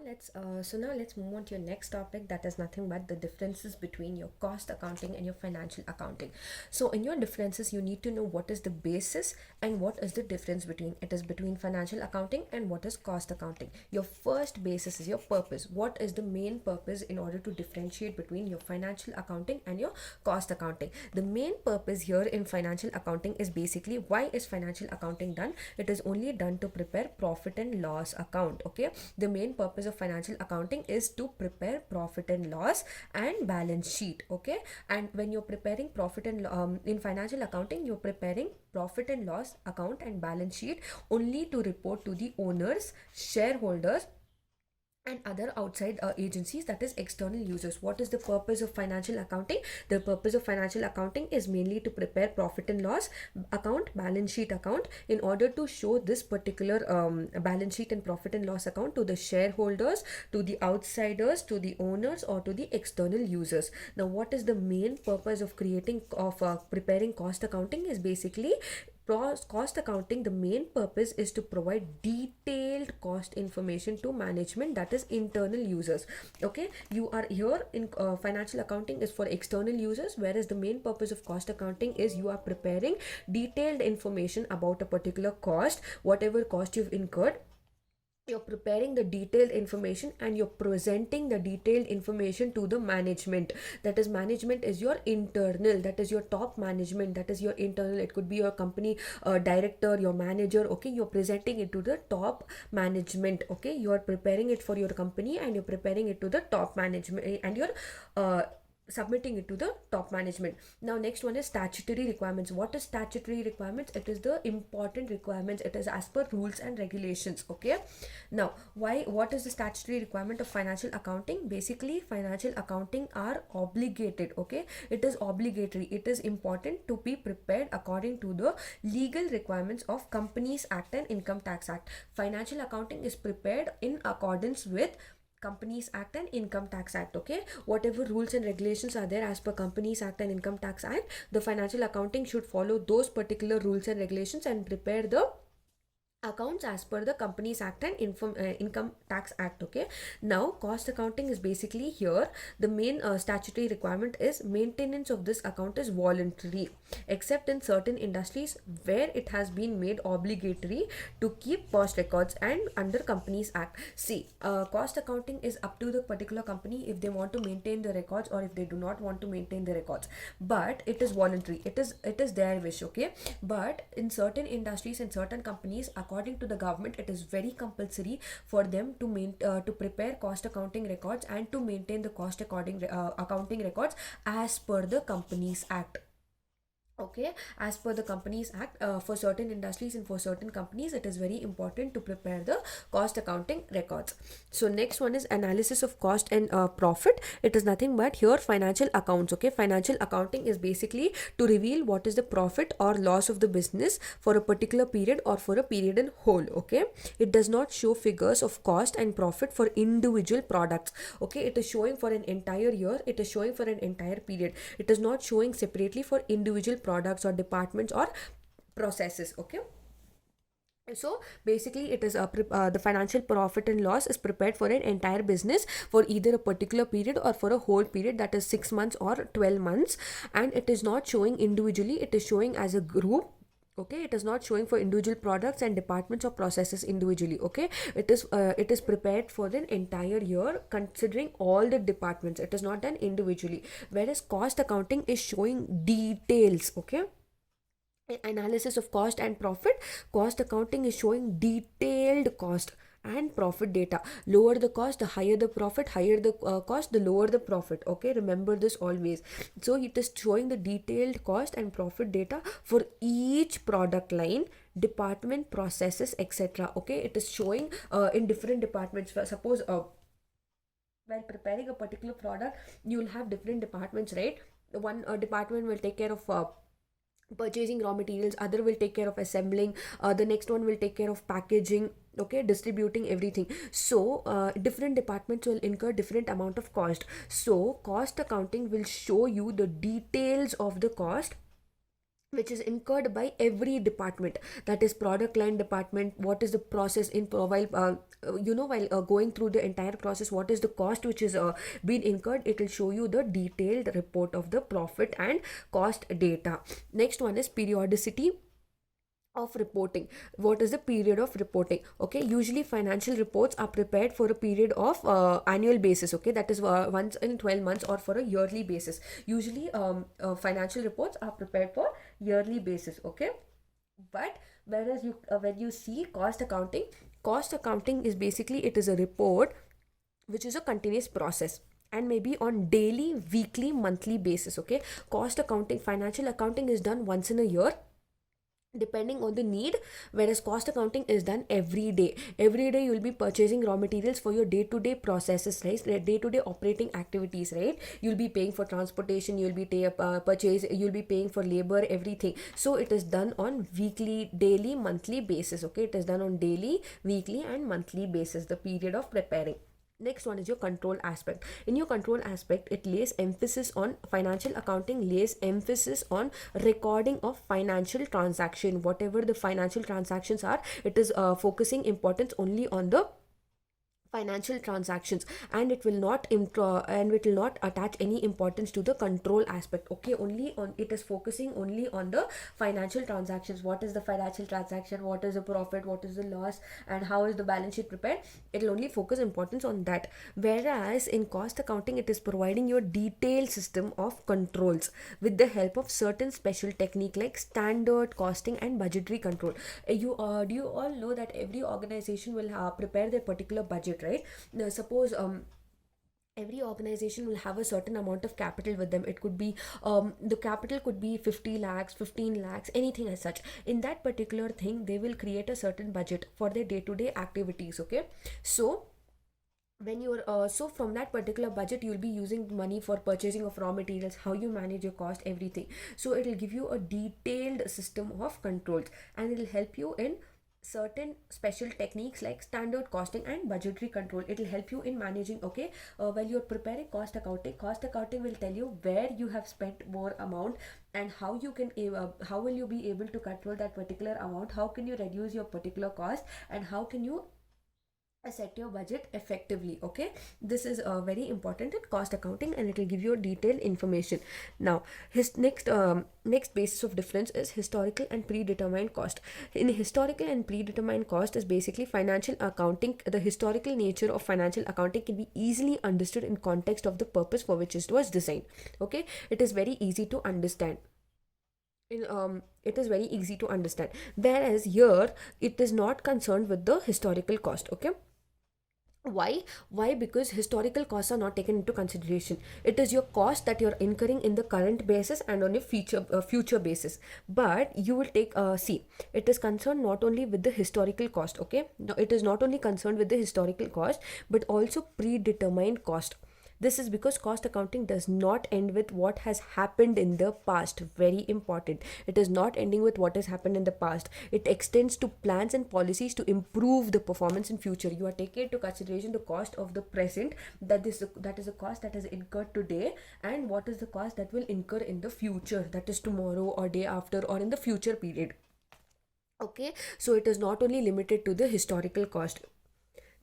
let's move on to your next topic, that is nothing but the differences between your cost accounting and your financial accounting. So in your differences, you need to know what is the basis and what is the difference between it is between financial accounting and what is cost accounting. Your first basis is your purpose. What is the main purpose in order to differentiate between your financial accounting and your cost accounting? The main purpose here in financial accounting is basically, why is financial accounting done? It is only done to prepare profit and loss account. Okay, the main purpose of financial accounting is to prepare profit and loss and balance sheet. Okay, and when you're preparing profit and in financial accounting, you're preparing profit and loss account and balance sheet only to report to the owners, shareholders, and other outside agencies, that is external users. What is the purpose of financial accounting? The purpose of financial accounting is mainly to prepare profit and loss account, balance sheet account, in order to show this particular balance sheet and profit and loss account to the shareholders, to the outsiders, to the owners, or to the external users. Now, what is the main purpose of preparing cost accounting? Is basically cost accounting, the main purpose is to provide detailed cost information to management, that is internal users. Okay, you are here in financial accounting is for external users, whereas the main purpose of cost accounting is you are preparing detailed information about a particular cost, whatever cost you've incurred. You're preparing the detailed information and you're presenting the detailed information to the management. That is, management is your internal, that is your top management, that is your internal. It could be your company director, your manager. Okay, you're presenting it to the top management. Okay, you're preparing it for your company and you're preparing it to the top management, and you're submitting it to the top management. Now, next one is statutory requirements. What is statutory requirements? It is the important requirements. It is as per rules and regulations. Okay, now what is the statutory requirement of financial accounting? Basically, financial accounting are obligated. Okay, it is obligatory, it is important to be prepared according to the legal requirements of Companies Act and Income Tax Act. Financial accounting is prepared in accordance with Companies Act and Income Tax Act. Okay, whatever rules and regulations are there as per Companies Act and Income Tax Act, the financial accounting should follow those particular rules and regulations and prepare the accounts as per the Companies Act and Income Tax Act. Okay, now cost accounting is basically here, the main statutory requirement is maintenance of this account is voluntary, except in certain industries where it has been made obligatory to keep cost records and under Companies Act. See, cost accounting is up to the particular company if they want to maintain the records or if they do not want to maintain the records, but it is voluntary, it is their wish. Okay, but in certain industries and certain companies, according to the government, it is very compulsory for them to prepare cost accounting records and to maintain the cost accounting records as per the Companies Act. Okay, as per the Companies Act, for certain industries and for certain companies, it is very important to prepare the cost accounting records. So next one is analysis of cost and profit. It is nothing but here financial accounts. Okay, financial accounting is basically to reveal what is the profit or loss of the business for a particular period or for a period in whole. Okay, it does not show figures of cost and profit for individual products. Okay, it is showing for an entire year, it is showing for an entire period, it is not showing separately for individual products or departments or processes. Okay, so basically it is the financial profit and loss is prepared for an entire business for either a particular period or for a whole period, that is 6 months or 12 months, and it is not showing individually, it is showing as a group. Okay, it is not showing for individual products and departments or processes individually. Okay, it is prepared for the entire year considering all the departments, it is not done individually, whereas cost accounting is showing details. Okay, analysis of cost and profit, cost accounting is showing detailed cost and profit data. Lower the cost, the higher the profit, higher the cost, the lower the profit. Okay, remember this always. So it is showing the detailed cost and profit data for each product line, department, processes, etc. Okay, it is showing in different departments. Suppose while preparing a particular product, you will have different departments, right? One department will take care of purchasing raw materials, other will take care of assembling, the next one will take care of packaging. Okay, distributing everything. So different departments will incur different amount of cost. So cost accounting will show you the details of the cost, which is incurred by every department, that is product line department. What is the process in while going through the entire process, what is the cost which is been incurred. It will show you the detailed report of the profit and cost data. Next one is periodicity of reporting. What is the period of reporting? Okay, usually financial reports are prepared for a period of annual basis. Okay, that is once in 12 months or for a yearly basis. Usually financial reports are prepared for yearly basis. Okay, but whereas you when you see cost accounting is basically, it is a report which is a continuous process and maybe on daily, weekly, monthly basis. Okay, cost accounting, financial accounting is done once in a year depending on the need, whereas cost accounting is done every day. You'll be purchasing raw materials for your day-to-day processes, right? Day-to-day operating activities, right? You'll be paying for transportation, you'll be you'll be paying for labor, everything. So it is done on weekly, daily, monthly basis. Okay, it is done on daily, weekly and monthly basis, the period of preparing. Next one is your control aspect. In your control aspect, it lays emphasis on financial accounting, lays emphasis on recording of financial transaction. Whatever the financial transactions are, it is focusing importance only on the financial transactions, and it will not attach any importance to the control aspect. Okay, only on, it is focusing only on the financial transactions. What is the financial transaction, what is the profit, what is the loss, and how is the balance sheet prepared. It will only focus importance on that. Whereas in cost accounting, it is providing your detailed system of controls with the help of certain special technique like standard costing and budgetary control. You Do you all know that every organization will prepare their particular budget, right? Now, suppose every organization will have a certain amount of capital with them. It could be the capital could be 50 lakhs, 15 lakhs, anything as such. In that particular thing, they will create a certain budget for their day-to-day activities. Okay, so when you're so from that particular budget, you'll be using money for purchasing of raw materials, how you manage your cost, everything. So it will give you a detailed system of controls, and it will help you in certain special techniques like standard costing and budgetary control. It will help you in managing. Okay, while you're preparing cost accounting will tell you where you have spent more amount, and how you can how will you be able to control that particular amount, how can you reduce your particular cost, and how can you set your budget effectively. Okay, this is very important in cost accounting, and it will give you detailed information. Now his next basis of difference is historical and predetermined cost. In historical and predetermined cost is basically financial accounting. The historical nature of financial accounting can be easily understood in context of the purpose for which it was designed. Okay, it is very easy to understand. It is very easy to understand, whereas here it is not concerned with the historical cost. Okay, why? Because historical costs are not taken into consideration. It is your cost that you're incurring in the current basis and on a future basis. But you will take see, it is concerned not only with the historical cost. Okay, no, it is not only concerned with the historical cost, but also predetermined cost. This is because cost accounting does not end with what has happened in the past. Very important. It is not ending with what has happened in the past. It extends to plans and policies to improve the performance in future. You are taking into consideration the cost of the present, that is a cost that is incurred today, and what is the cost that will incur in the future, that is tomorrow or day after or in the future period. Okay, so it is not only limited to the historical cost.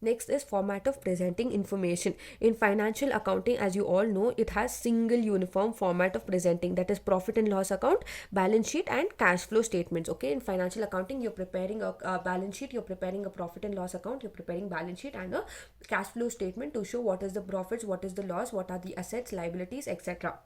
Next is format of presenting information. In financial accounting, as you all know, it has single uniform format of presenting, that is profit and loss account, balance sheet and cash flow statements. Okay, in financial accounting, you're preparing a balance sheet, you're preparing a profit and loss account, you're preparing balance sheet and a cash flow statement to show what is the profits, what is the loss, what are the assets, liabilities, etc.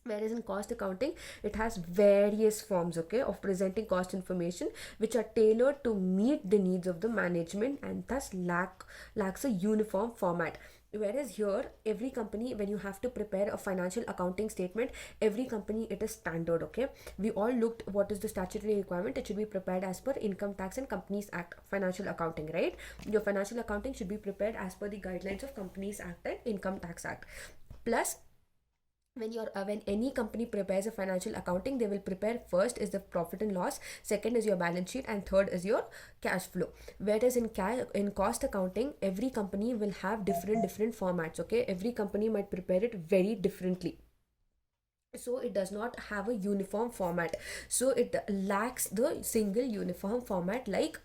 Whereas in cost accounting, it has various forms, okay, of presenting cost information, which are tailored to meet the needs of the management and thus lacks a uniform format. Whereas here, every company, when you have to prepare a financial accounting statement, every company, it is standard. Okay, we all looked what is the statutory requirement. It should be prepared as per Income Tax and Companies Act. Financial accounting, right? Your financial accounting should be prepared as per the guidelines of Companies Act and Income Tax Act. Plus, when any company prepares a financial accounting, they will prepare first is the profit and loss, second is your balance sheet, and third is your cash flow. Whereas in cost accounting, every company will have different formats. Okay, every company might prepare it very differently. so it does not have a uniform format, so it lacks the single uniform format like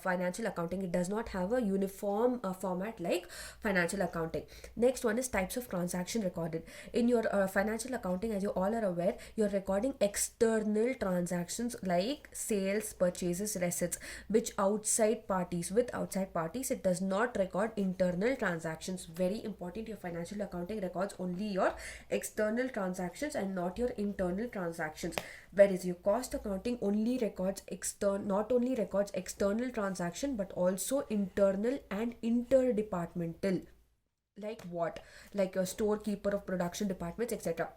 financial accounting. It does not have a uniform format like financial accounting. Next one is types of transaction recorded in your financial accounting. As you all are aware, you're recording external transactions like sales, purchases, receipts, which outside parties with outside parties. It does not record internal transactions. Very important, your financial accounting records only your external transactions and not your internal transactions, whereas your cost accounting only records not only records external transaction but also internal and interdepartmental. Like what? Like a storekeeper of production departments, etc.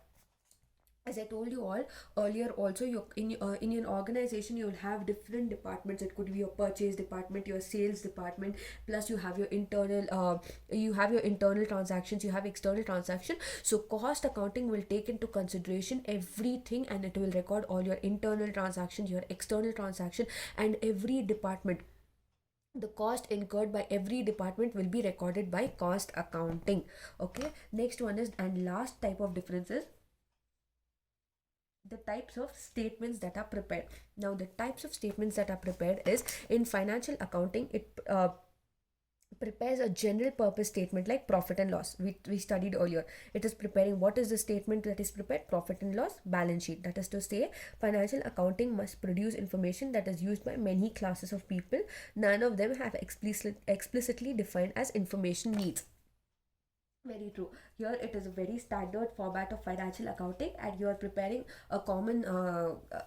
As I told you all earlier, also you in your organization you'll have different departments. It could be your purchase department, your sales department, plus you have your internal transactions, you have external transaction. So cost accounting will take into consideration everything, and it will record all your internal transactions, your external transaction, and every department. The cost incurred by every department will be recorded by cost accounting. Okay, next one is, and last type of difference is the types of statements that are prepared. Now the types of statements that are prepared is, in financial accounting, it prepares a general purpose statement like profit and loss. We studied earlier. It is preparing, what is the statement that is prepared? Profit and loss, balance sheet. That is to say, financial accounting must produce information that is used by many classes of people. None of them have explicitly defined as information needs. Very true. Here it is a very standard format of financial accounting, and you are preparing a common,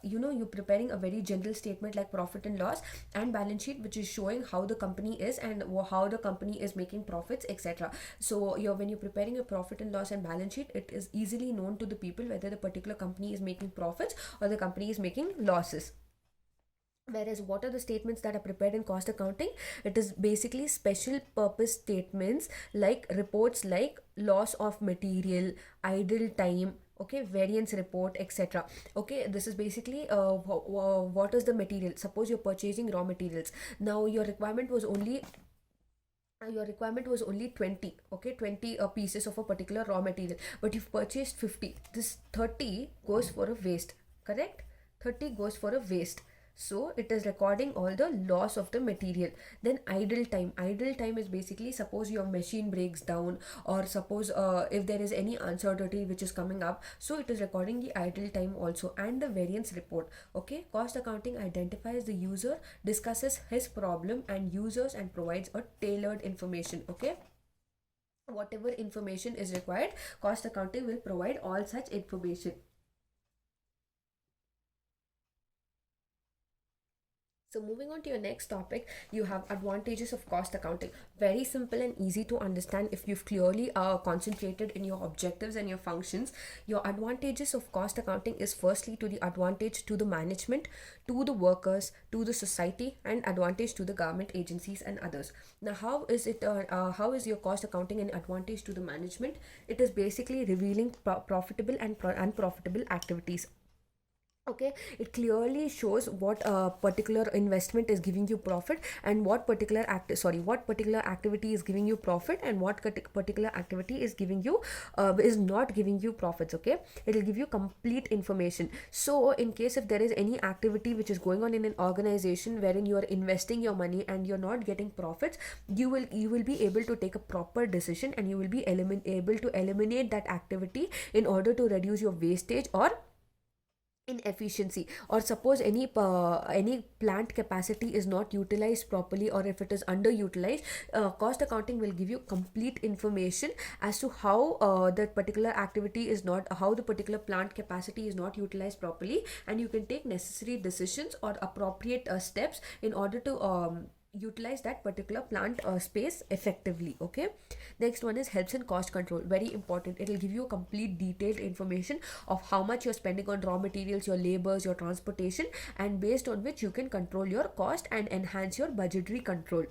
you're preparing a very general statement like profit and loss and balance sheet, which is showing how the company is and how the company is making profits, etc. So when you're preparing a profit and loss and balance sheet, it is easily known to the people whether the particular company is making profits or the company is making losses. Whereas what are the statements that are prepared in cost accounting? It is basically special purpose statements like reports like loss of material, idle time, okay, variance report, etc. Okay, this is basically what is the material. Suppose you're purchasing raw materials. Now your requirement was only 20, okay, 20 pieces of a particular raw material, but you've purchased 50. This 30 goes for a waste, correct? 30 goes for a waste. So it is recording all the loss of the material. Then idle time is basically, suppose your machine breaks down, or suppose if there is any uncertainty which is coming up, so it is recording the idle time also. And the variance report. Okay, cost accounting identifies the user, discusses his problem and users, and provides a tailored information. Okay, whatever information is required, cost accounting will provide all such information. So moving on to your next topic, you have advantages of cost accounting. Very simple and easy to understand if you've clearly concentrated in your objectives and your functions. Your advantages of cost accounting is, firstly, to the advantage to the management, to the workers, to the society, and advantage to the government agencies and others. Now, how is your cost accounting an advantage to the management? It is basically revealing profitable and unprofitable activities. Okay, it clearly shows what particular investment is giving you profit, and what particular activity is giving you profit, and what particular activity is giving you is not giving you profits. Okay, it will give you complete information. So in case if there is any activity which is going on in an organization wherein you are investing your money and you're not getting profits, you will be able to take a proper decision, and you will be able to eliminate that activity in order to reduce your wastage or inefficiency. Or suppose any plant capacity is not utilized properly, or if it is underutilized, cost accounting will give you complete information as to how that particular activity is not how the particular plant capacity is not utilized properly, and you can take necessary decisions or appropriate steps in order to utilize that particular plant space effectively. Okay, next one is helps in cost control. Very important, it will give you complete detailed information of how much you're spending on raw materials, your labors, your transportation, and based on which you can control your cost and enhance your budgetary control.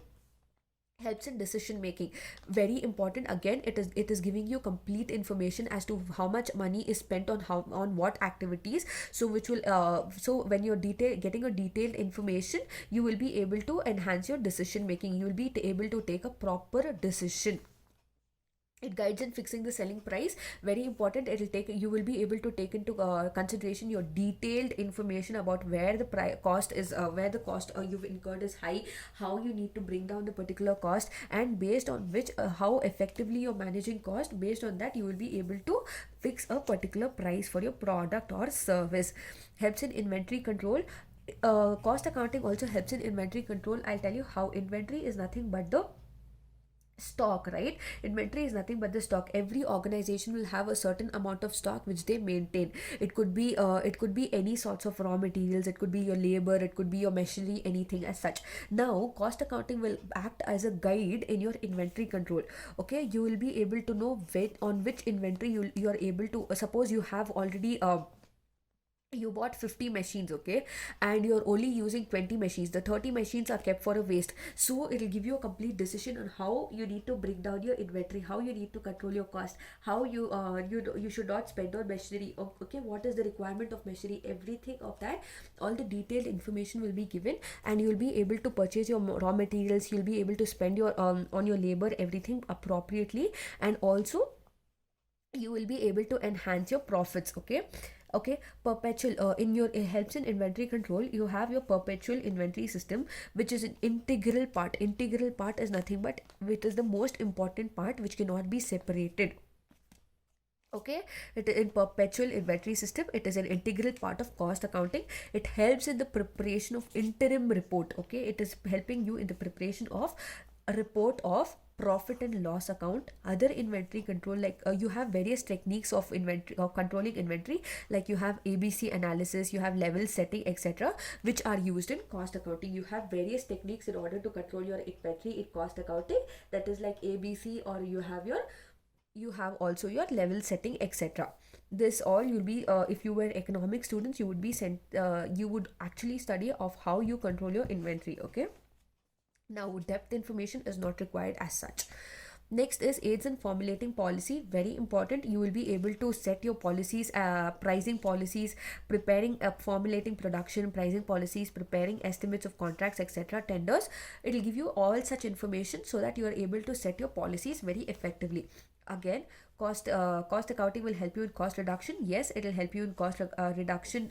Helps in decision making. Very important, again, it is giving you complete information as to how much money is spent on what activities. So which will so when you're getting a detailed information, you will be able to enhance your decision making. You will be able to take a proper decision It guides in fixing the selling price. Very important. You will be able to take into consideration your detailed information about where the cost is, where the cost you've incurred is high, how you need to bring down the particular cost, and based on which how effectively you're managing cost. Based on that, you will be able to fix a particular price for your product or service. Helps in inventory control. Cost accounting also helps in inventory control. I'll tell you how. Inventory is nothing but the stock, right? Inventory is nothing but the stock. Every organization will have a certain amount of stock which they maintain. It could be any sorts of raw materials, it could be your labor, it could be your machinery, anything as such. Now cost accounting will act as a guide in your inventory control. Okay, you will be able to know on which inventory you are able to, suppose you have already you bought 50 machines, okay, and you're only using 20 machines. The 30 machines are kept for a waste. So it'll give you a complete decision on how you need to bring down your inventory, how you need to control your cost, how you should not spend on machinery. Okay, what is the requirement of machinery, everything of that, all the detailed information will be given, and you'll be able to purchase your raw materials, you'll be able to spend your on your labor, everything appropriately, and also you will be able to enhance your profits. Okay, perpetual in your it helps in inventory control. You have your perpetual inventory system, which is an integral part. Integral part is nothing but it is the most important part which cannot be separated. Okay, it in perpetual inventory system, it is an integral part of cost accounting. It helps in the preparation of interim report. Okay, it is helping you in the preparation of a report of profit and loss account. Other inventory control, like you have various techniques of inventory or controlling inventory, like you have ABC analysis, you have level setting, etc., which are used in cost accounting. You have various techniques in order to control your inventory in cost accounting, that is like ABC, or you have also your level setting, etc. This all you'll be if you were economic students, you would be sent you would actually study of how you control your inventory. Okay, now depth information is not required as such. Next is aids in formulating policy. Very important. You will be able to set your policies, pricing policies, preparing formulating production pricing policies, preparing estimates of contracts, etc., tenders. It will give you all such information so that you are able to set your policies very effectively. Again, cost accounting will help you in cost reduction. Yes, it will help you in cost reduction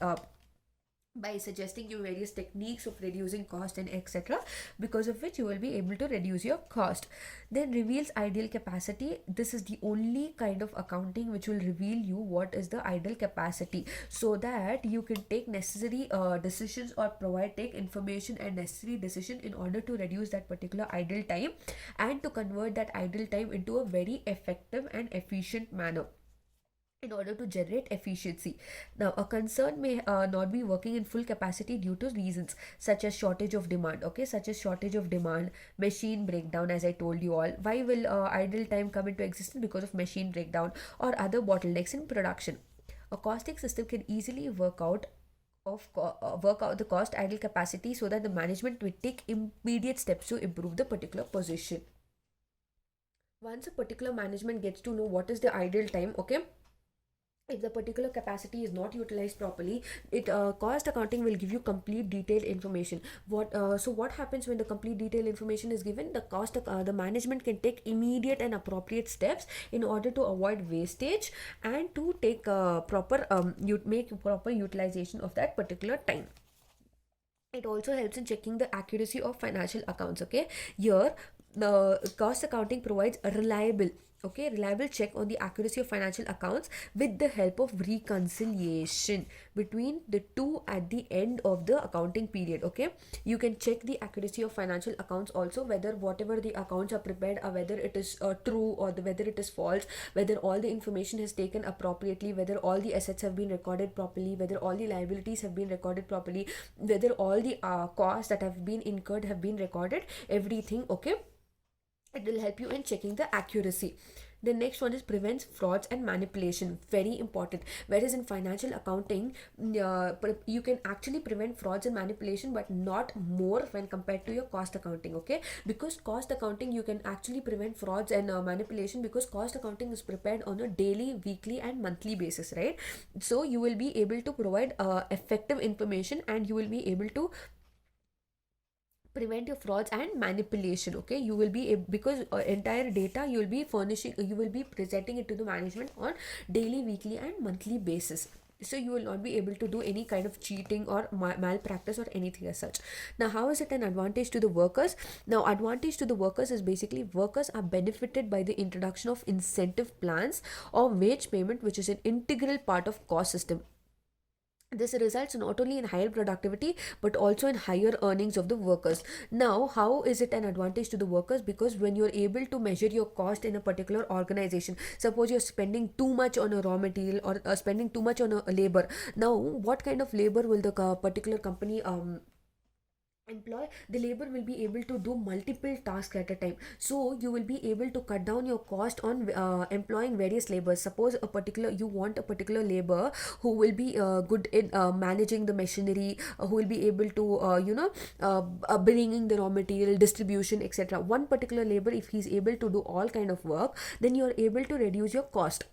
by suggesting you various techniques of reducing cost and etc., because of which you will be able to reduce your cost. Then reveals ideal capacity. This is the only kind of accounting which will reveal you what is the ideal capacity, so that you can take necessary decisions, or take information and necessary decision in order to reduce that particular idle time, and to convert that idle time into a very effective and efficient manner in order to generate efficiency. Now, a concern may not be working in full capacity due to reasons such as shortage of demand. Okay, such as shortage of demand, machine breakdown, as I told you all. Why will idle time come into existence? Because of machine breakdown or other bottlenecks in production. A costing system can easily work out the cost idle capacity, so that the management will take immediate steps to improve the particular position. Once a particular management gets to know what is the idle time, okay, if the particular capacity is not utilized properly, it cost accounting will give you complete detailed information. What happens when the complete detailed information is given? The management can take immediate and appropriate steps in order to avoid wastage, and to take make proper utilization of that particular time. It also helps in checking the accuracy of financial accounts. Okay, here the cost accounting provides a reliable check on the accuracy of financial accounts with the help of reconciliation between the two at the end of the accounting period. Okay, you can check the accuracy of financial accounts also, whether whatever the accounts are prepared, whether it is true, or whether it is false, whether all the information is taken appropriately, whether all the assets have been recorded properly, whether all the liabilities have been recorded properly, whether all the costs that have been incurred have been recorded, everything. Okay, it will help you in checking the accuracy. The next one is prevents frauds and manipulation. Very important. Whereas in financial accounting, you can actually prevent frauds and manipulation, but not more when compared to your cost accounting. Okay, because cost accounting you can actually prevent frauds and manipulation, because cost accounting is prepared on a daily, weekly, and monthly basis, right? So you will be able to provide effective information, and you will be able to prevent your frauds and manipulation. Okay, you will be because entire data you will be furnishing, you will be presenting it to the management on daily, weekly and monthly basis. So you will not be able to do any kind of cheating or malpractice or anything as such. Now how is it an advantage to the workers? Now advantage to the workers is basically workers are benefited by the introduction of incentive plans or wage payment, which is an integral part of cost system. This results not only in higher productivity but also in higher earnings of the workers. Now how is it an advantage to the workers? Because when you're able to measure your cost in a particular organization, suppose you're spending too much on a raw material or spending too much on a labor. Now what kind of labor will the particular company employ? The labor will be able to do multiple tasks at a time, so you will be able to cut down your cost on employing various labors. Suppose a particular, you want a particular labor who will be good in managing the machinery, who will be able to bringing the raw material, distribution, etc. One particular labor, if he's able to do all kind of work, then you are able to reduce your cost.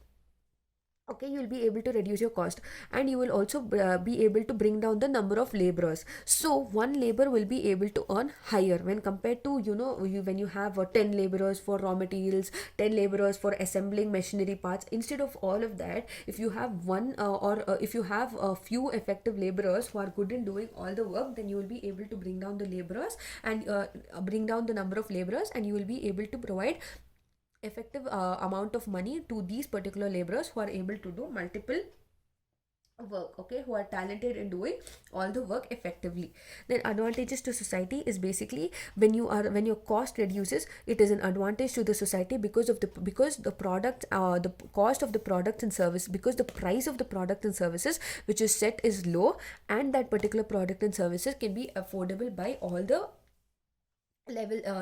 Okay, you will be able to reduce your cost, and you will also be able to bring down the number of laborers. So one labor will be able to earn higher when compared to, when you have 10 laborers for raw materials, 10 laborers for assembling machinery parts. Instead of all of that, if you have one or if you have a few effective laborers who are good in doing all the work, then you will be able to bring down the laborers and bring down the number of laborers, and you will be able to provide effective amount of money to these particular laborers who are able to do multiple work. Okay, who are talented in doing all the work effectively. Then advantages to society is basically when your cost reduces, it is an advantage to the society because the product the cost of the product and service, because the price of the product and services which is set is low, and that particular product and services can be affordable by all the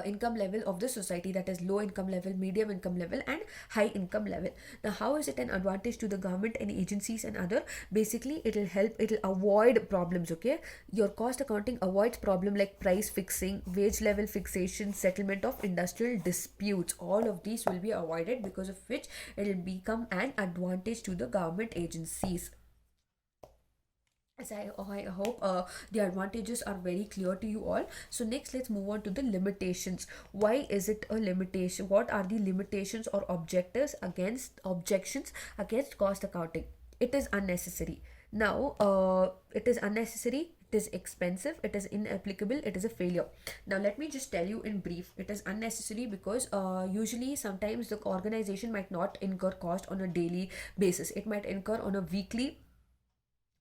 income level of the society, that is low income level, medium income level and high income level. Now how is it an advantage to the government and agencies and other? Basically it will avoid problems. Okay, your cost accounting avoids problem like price fixing, wage level fixation, settlement of industrial disputes. All of these will be avoided, because of which it will become an advantage to the government agencies. As I hope the advantages are very clear to you all. So next let's move on to the limitations. Why is it a limitation? What are the limitations or objections against cost accounting? It is unnecessary. Now it is unnecessary, it is expensive, it is inapplicable, it is a failure. Now let me just tell you in brief. It is unnecessary because usually sometimes the organization might not incur cost on a daily basis. It might incur on a weekly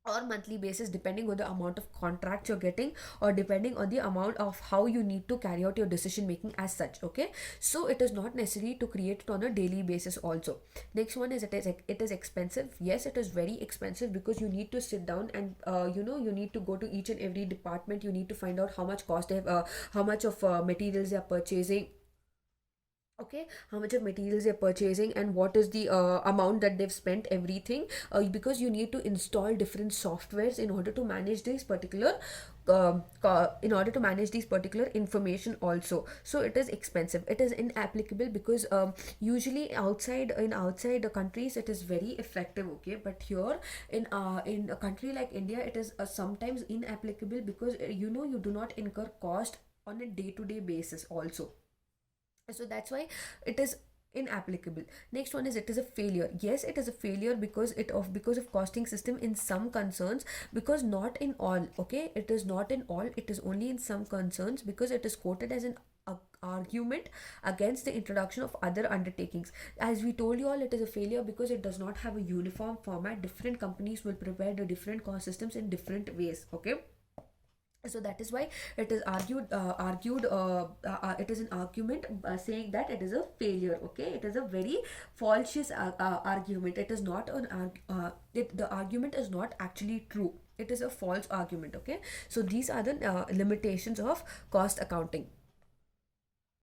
or monthly basis, depending on the amount of contract you're getting, or depending on the amount of how you need to carry out your decision making as such. Okay, so it is not necessary to create it on a daily basis also. Next one is it is expensive. Yes, it is very expensive because you need to sit down and you need to go to each and every department. You need to find out how much cost they have, how much of materials they are purchasing. Okay, how much of materials they're purchasing and what is the amount that they've spent, everything, because you need to install different softwares in order to manage these particular information also. So it is expensive, it is inapplicable because usually outside the countries it is very effective. Okay, but here in a country like India, it is sometimes inapplicable because you do not incur cost on a day-to-day basis also. So that's why it is inapplicable. Next one is it is a failure. Yes, it is a failure because of costing system in some concerns, because not in all. Okay, it is not in all, it is only in some concerns, because it is quoted as an argument against the introduction of other undertakings. As we told you all, it is a failure because it does not have a uniform format. Different companies will prepare the different cost systems in different ways. Okay, so that is why it is it is an argument saying that it is a failure. Okay, it is a very false argument. It is not the argument is not actually true. It is a false argument. Okay, so these are the limitations of cost accounting.